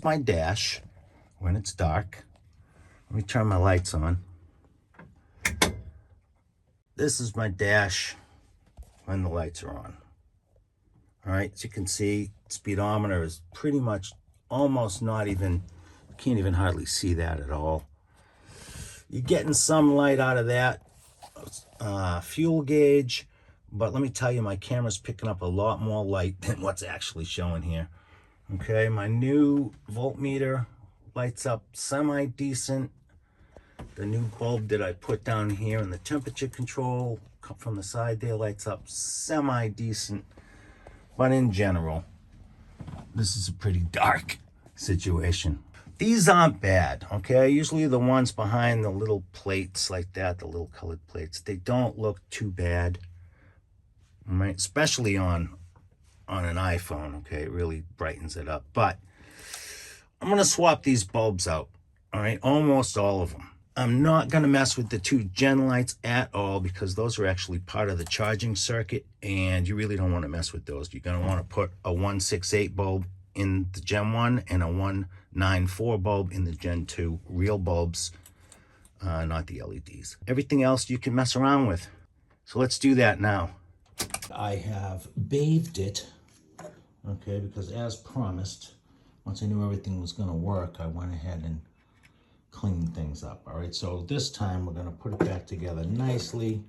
my dash when it's dark. Let me turn my lights on. This is my dash when the lights are on. All right, as you can see, speedometer is pretty much almost not even, can't even hardly see that at all. You're getting some light out of that fuel gauge, but let me tell you, my camera's picking up a lot more light than what's actually showing here. Okay, my new voltmeter lights up semi-decent. The new bulb that I put down here in the temperature control from the side there lights up semi-decent. But in general, this is a pretty dark situation. These aren't bad, okay? Usually the ones behind the little plates like that, the little colored plates, they don't look too bad, right? Especially on an iPhone, okay? It really brightens it up. But I'm gonna swap these bulbs out, all right? Almost all of them. I'm not gonna mess with the two gen lights at all because those are actually part of the charging circuit and you really don't wanna mess with those. You're gonna wanna put a 168 bulb in the Gen 1 and a 194 bulb in the Gen 2, real bulbs, not the LEDs. Everything else you can mess around with. So let's do that now. I have bathed it, okay, because as promised, once I knew everything was gonna work, I went ahead and cleaned things up, all right? So this time we're gonna put it back together nicely.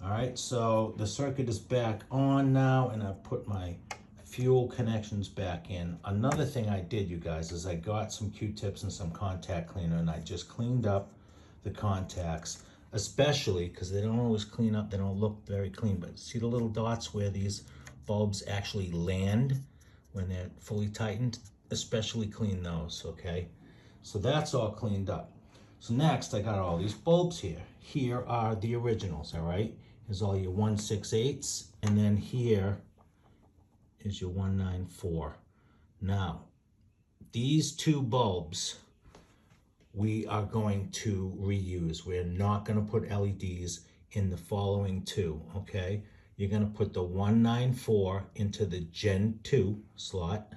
All right, so the circuit is back on now and I've put my fuel connections back in. Another thing I did, you guys, is I got some Q-tips and some contact cleaner and I just cleaned up the contacts, especially because they don't always clean up, they don't look very clean, but see the little dots where these bulbs actually land when they're fully tightened? Especially clean those, okay? So that's all cleaned up. So next I got all these bulbs here. Here are the originals, all right? Here's all your 168s, and then here is your 194. Now, these two bulbs we are going to reuse. We're not going to put LEDs in the following two, okay? You're going to put the 194 into the Gen 2 slot.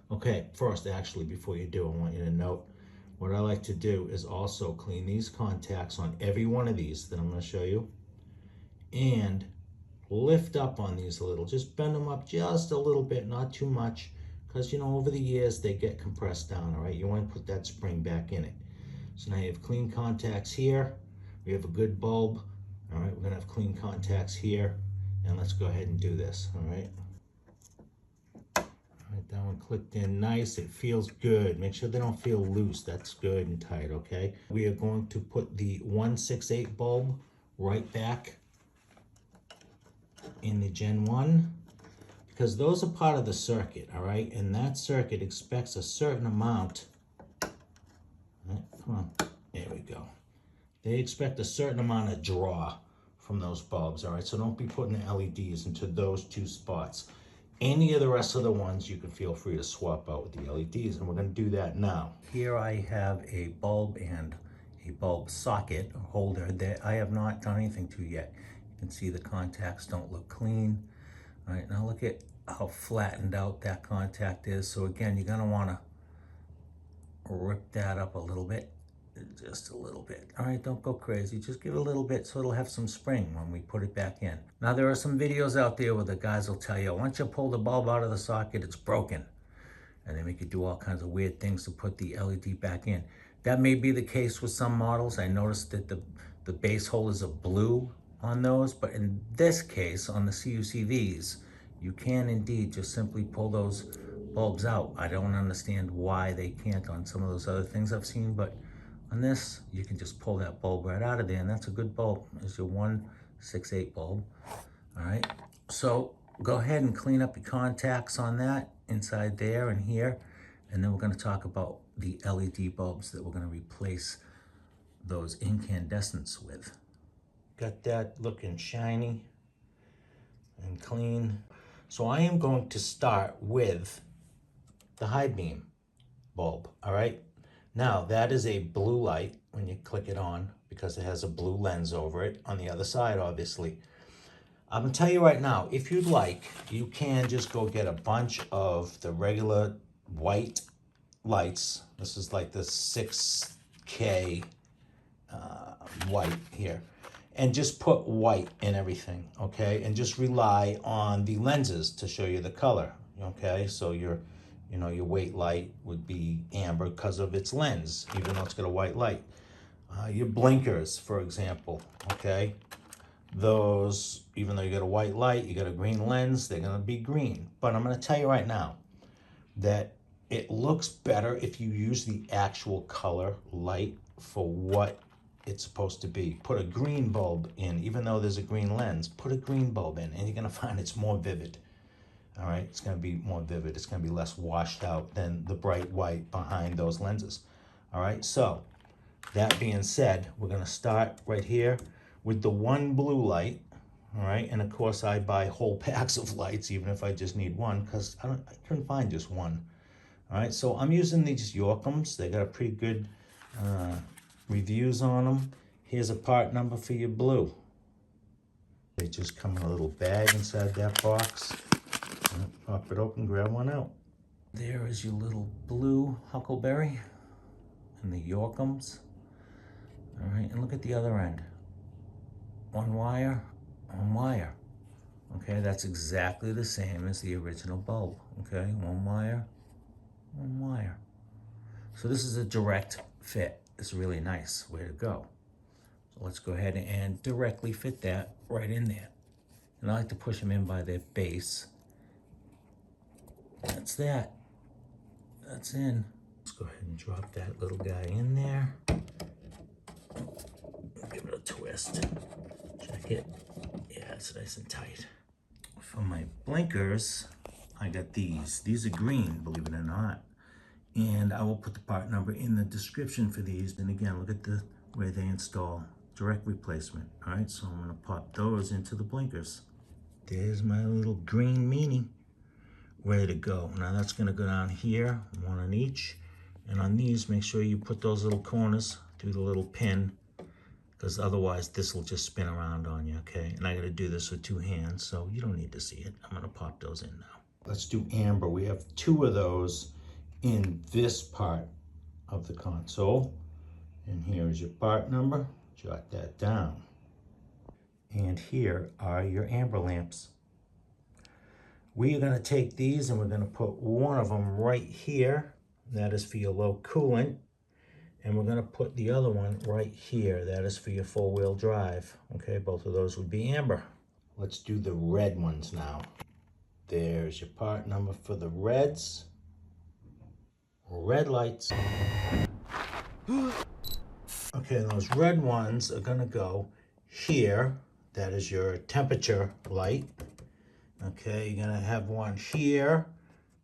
Okay, first, actually, before you do, I want you to note, what I like to do is also clean these contacts on every one of these that I'm going to show you, and lift up on these a little. Just bend them up just a little bit, not too much, because you know over the years they get compressed down, all right? You want to put that spring back in it. So now you have clean contacts here. We have a good bulb. All right, we're gonna have clean contacts here, and let's go ahead and do this, all right? All right, that one clicked in nice. It feels good. Make sure they don't feel loose. That's good and tight, okay? We are going to put the 168 bulb right back in the Gen 1 because those are part of the circuit, all right? And that circuit expects a certain amount. Right, come on, there we go. They expect a certain amount of draw from those bulbs, all right? So don't be putting the LEDs into those two spots. Any of the rest of the ones you can feel free to swap out with the LEDs, and we're gonna do that now. Here I have a bulb and a bulb socket holder that I have not done anything to yet. You can see the contacts don't look clean. All right, now look at how flattened out that contact is. So again, you're gonna wanna rip that up a little bit, just a little bit. All right, don't go crazy, just give it a little bit so it'll have some spring when we put it back in. Now there are some videos out there where the guys will tell you, once you pull the bulb out of the socket, it's broken. And they make you do all kinds of weird things to put the LED back in. That may be the case with some models. I noticed that the base holders are blue on those, but in this case, on the CUCVs, you can indeed just simply pull those bulbs out. I don't understand why they can't on some of those other things I've seen, but on this, you can just pull that bulb right out of there, and that's a good bulb. There's your 168 bulb, all right? So go ahead and clean up your contacts on that, inside there and here, and then we're gonna talk about the LED bulbs that we're gonna replace those incandescents with. Got that looking shiny and clean. So I am going to start with the high beam bulb, all right? Now that is a blue light when you click it on because it has a blue lens over it on the other side, obviously. I'm gonna tell you right now, if you'd like, you can just go get a bunch of the regular white lights. This is like the 6K white here. And just put white in everything, okay? And just rely on the lenses to show you the color, okay? So your weight light would be amber because of its lens, even though it's got a white light. Your blinkers, for example, okay? Those, even though you got a white light, you got a green lens, they're gonna be green. But I'm gonna tell you right now that it looks better if you use the actual color light for what it's supposed to be. Put a green bulb in, even though there's a green lens, put a green bulb in and you're gonna find it's more vivid. All right, it's gonna be more vivid. It's gonna be less washed out than the bright white behind those lenses. All right, so that being said, we're gonna start right here with the one blue light. All right, and of course I buy whole packs of lights, even if I just need one, because I couldn't find just one. All right, so I'm using these Yorkums. They got a pretty good reviews on them. Here's a part number for your blue. They just come in a little bag inside that box. Pop it open, grab one out. There is your little blue huckleberry and the Yorkums. All right, and look at the other end. One wire, one wire. Okay, that's exactly the same as the original bulb. Okay, one wire, one wire. So this is a direct fit. It's really nice. Way to go. So let's go ahead and directly fit that right in there. And I like to push them in by their base. That's that. That's in. Let's go ahead and drop that little guy in there. Give it a twist. Check it. Yeah, it's nice and tight. For my blinkers, I got these. These are green, believe it or not. And I will put the part number in the description for these. And again, look at the way they install. Direct replacement. All right, so I'm gonna pop those into the blinkers. There's my little green meanie, ready to go. Now that's gonna go down here, one on each. And on these, make sure you put those little corners through the little pin, because otherwise this will just spin around on you, okay? And I gotta do this with two hands, so you don't need to see it. I'm gonna pop those in now. Let's do amber. We have two of those in this part of the console. And here is your part number. Jot that down. And here are your amber lamps. We are gonna take these and we're gonna put one of them right here. That is for your low coolant. And we're gonna put the other one right here. That is for your four-wheel drive. Okay, both of those would be amber. Let's do the red ones now. There's your part number for the reds. Red lights. Okay, those red ones are gonna go here. That is your temperature light. Okay, you're gonna have one here.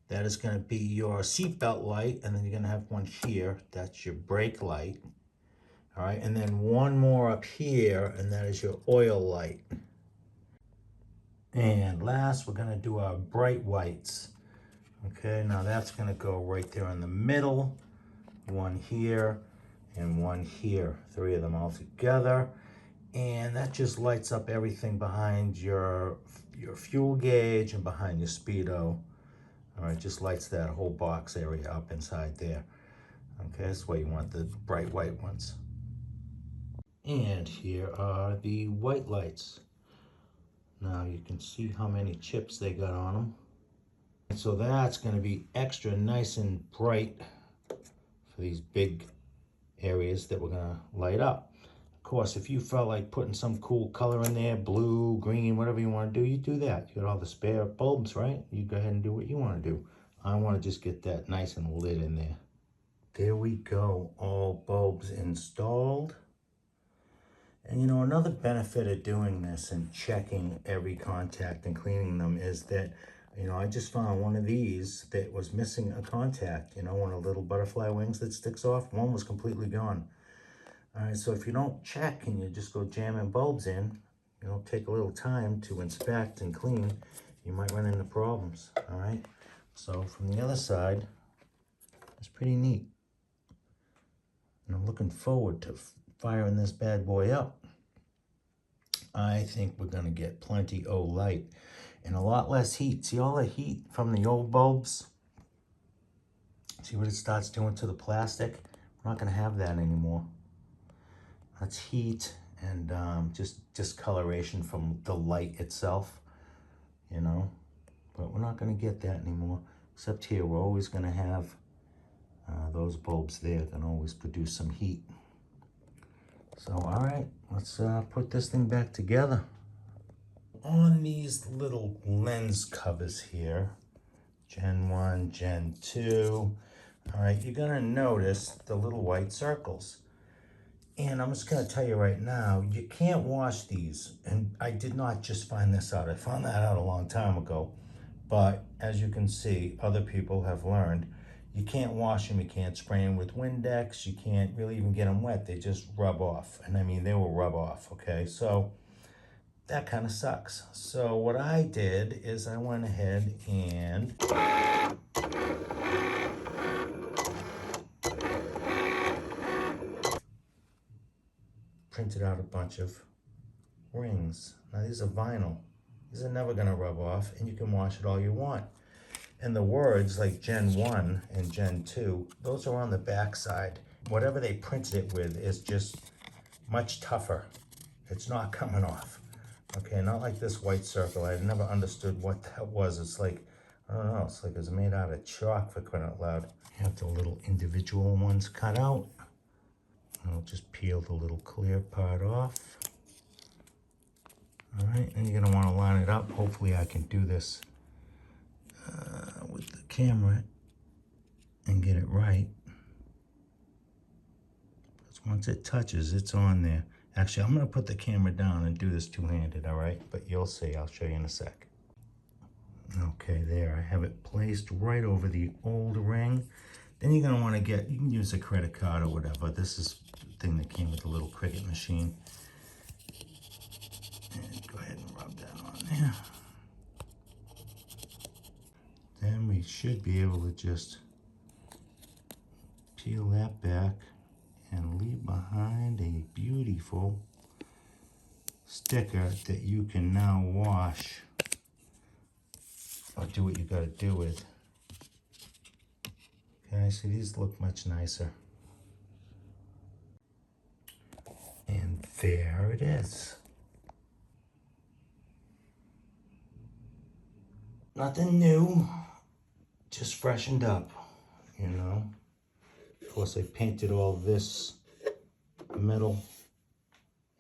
That is gonna be your seatbelt light, and then you're gonna have one here. That's your brake light. All right, and then one more up here, and that is your oil light. And last, we're gonna do our bright whites. Okay, now that's gonna go right there in the middle. One here and one here. Three of them all together. And that just lights up everything behind your fuel gauge and behind your speedo. All right, just lights that whole box area up inside there. Okay, that's why you want the bright white ones. And here are the white lights. Now you can see how many chips they got on them. And so that's going to be extra nice and bright for these big areas that we're going to light up. Of course, if you felt like putting some cool color in there, blue, green, whatever you want to do, you do that. You got all the spare bulbs, right? You go ahead and do what you want to do. I want to just get that nice and lit in there. There we go, all bulbs installed. And you know, another benefit of doing this and checking every contact and cleaning them is that, you know, I just found one of these that was missing a contact, you know, one of the little butterfly wings that sticks off. One was completely gone. All right, so if you don't check and you just go jamming bulbs in, you know, take a little time to inspect and clean, you might run into problems, all right? So from the other side, it's pretty neat. And I'm looking forward to firing this bad boy up. I think we're gonna get plenty of light and a lot less heat. See all the heat from the old bulbs? See what it starts doing to the plastic? We're not gonna have that anymore. That's heat and just discoloration from the light itself, you know? But we're not gonna get that anymore. Except here, we're always gonna have those bulbs there that always produce some heat. So, all right, let's put this thing back together. On these little lens covers here, Gen 1, Gen 2, all right, you're gonna notice the little white circles. And I'm just gonna tell you right now, you can't wash these. And I did not just find this out. I found that out a long time ago. But as you can see, other people have learned, you can't wash them, you can't spray them with Windex, you can't really even get them wet. They just rub off. And I mean, they will rub off, okay? So that kind of sucks. So what I did is I went ahead and printed out a bunch of rings. Now these are vinyl. These are never gonna rub off, and you can wash it all you want. And the words like Gen 1 and Gen 2, those are on the back side. Whatever they printed it with is just much tougher. It's not coming off. Okay, not like this white circle. I never understood what that was. It's like, I don't know, it's like it's made out of chalk, for crying out loud. You have the little individual ones cut out. I'll just peel the little clear part off. All right, and you're gonna wanna line it up. Hopefully I can do this with the camera and get it right. Because once it touches, it's on there. Actually, I'm gonna put the camera down and do this two-handed, all right? But you'll see, I'll show you in a sec. Okay, there, I have it placed right over the old ring. Then you're gonna wanna you can use a credit card or whatever. This is the thing that came with the little Cricut machine. And go ahead and rub that on there. Then we should be able to just peel that back and leave behind a beautiful sticker that you can now wash or do what you gotta do with. Okay, so these look much nicer. And there it is. Nothing new, just freshened up, you know. Of course, I painted all this metal.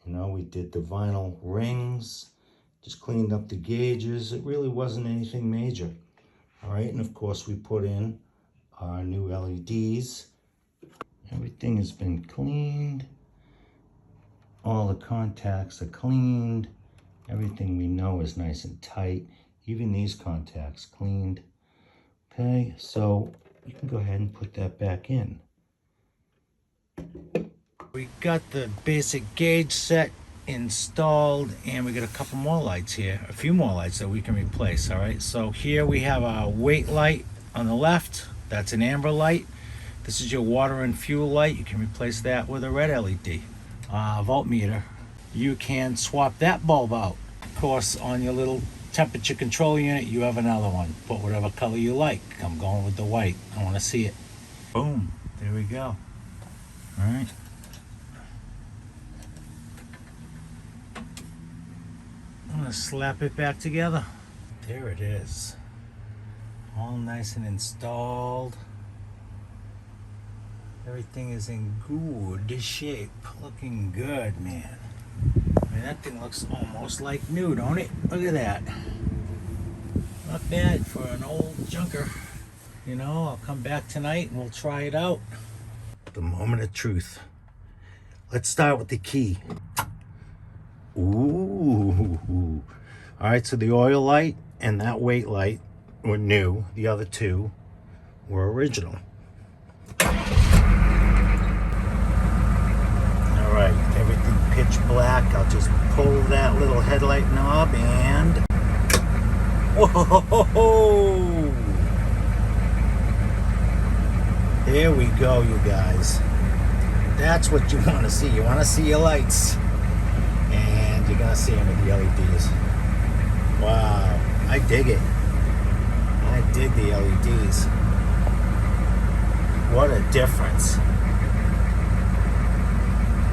You know, we did the vinyl rings, just cleaned up the gauges. It really wasn't anything major. All right, and of course, we put in our new LEDs. Everything has been cleaned. All the contacts are cleaned. Everything we know is nice and tight. Even these contacts cleaned. Okay, so you can go ahead and put that back in. We got the basic gauge set installed, and we got a couple more lights here, a few more lights that we can replace. All right, so here we have our weight light on the left. That's an amber light. This is your water and fuel light. You can replace that with a red LED voltmeter. You can swap that bulb out. Of course, on your little temperature control unit, you have another one. Put whatever color you like. I'm going with the white. I want to see it. Boom. There we go. All right. I'm going to slap it back together. There it is. All nice and installed. Everything is in good shape. Looking good, man. I mean, that thing looks almost like new, don't it? Look at that. Not bad for an old junker. You know, I'll come back tonight and we'll try it out. The moment of truth. Let's start with the key. Ooh. All right, so the oil light and that weight light were new. The other two were original. All right, everything pitch black. I'll just pull that little headlight knob and whoa! There we go, you guys. That's what you want to see. You want to see your lights, and you're gonna see them with the LEDs. Wow, I dig it. I dig the LEDs. what a difference.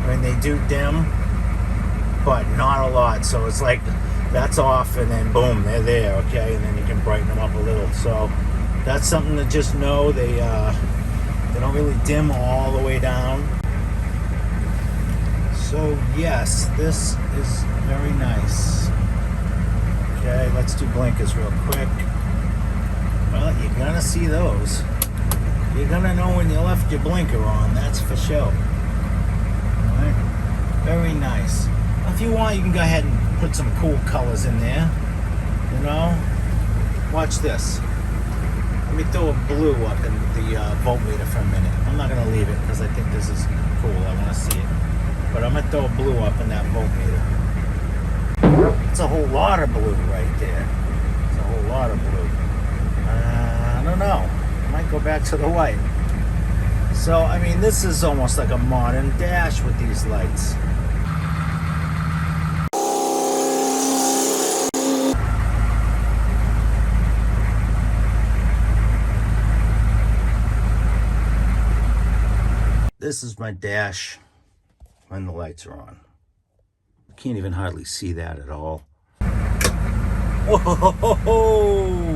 I mean, they do dim, but not a lot. So it's like that's off and then boom, they're there, okay? And then you can brighten them up a little. So that's something to just know. They don't really dim all the way down. So yes, this is very nice. Okay, let's do blinkers real quick. Well, you're gonna see those. You're gonna know when you left your blinker on, that's for sure. Alright, very nice. Now, if you want, you can go ahead and put some cool colors in there. You know? Watch this. Let me throw a blue up in the voltmeter for a minute. I'm not gonna leave it because I think this is cool. I wanna see it. But I'm gonna throw a blue up in that voltmeter. It's a whole lot of blue right there. It's a whole lot of blue. I don't know. I might go back to the white. So, I mean, this is almost like a modern dash with these lights. This is my dash when the lights are on. Can't even hardly see that at all. Whoa!